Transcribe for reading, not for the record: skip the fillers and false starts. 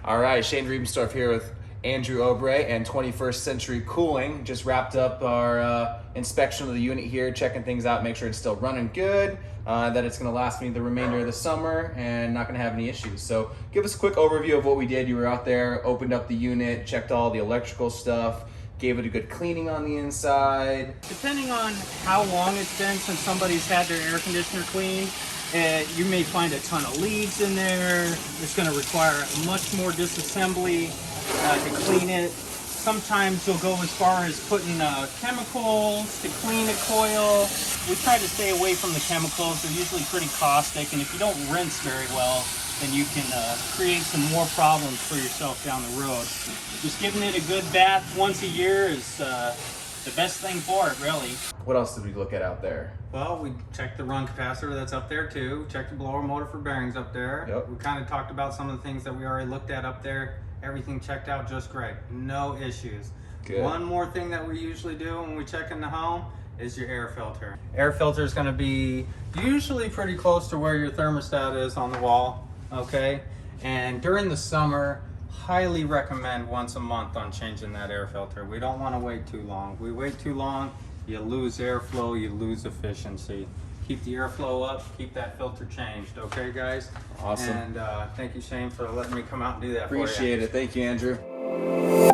All right, Shane Riebenstorff here with Andrew Obrey and 21st Century Cooling. Just wrapped up our inspection of the unit here, checking things out, make sure it's still running good, that it's gonna last me the remainder of the summer and not gonna have any issues. So give us a quick overview of what we did. You were out there, opened up the unit, checked all the electrical stuff, gave it a good cleaning on the inside. Depending on how long it's been since somebody's had their air conditioner cleaned, you may find a ton of leads in there. It's going to require much more disassembly to clean it. Sometimes you'll go as far as putting chemicals to clean a coil. We try to stay away from the chemicals. They're usually pretty caustic, and if you don't rinse very well, then you can create some more problems for yourself down the road. Just giving it a good bath once a year is the best thing for it, really. What else did we look at out there? Well, we checked the run capacitor that's up there too. Checked the blower motor for bearings up there. Yep. We kind of talked about some of the things that we already looked at up there. Everything checked out just great. No issues. Good. One more thing that we usually do when we check in the home is your air filter. Air filter is going to be usually pretty close to where your thermostat is on the wall, okay? And during the summer, highly recommend once a month on changing that air filter. We don't want to wait too long. If we wait too long, you lose airflow, you lose efficiency. Keep the airflow up, keep that filter changed, okay guys? Awesome. And thank you, Shane, for letting me come out and do that for you. Appreciate it. Thank you, Andrew.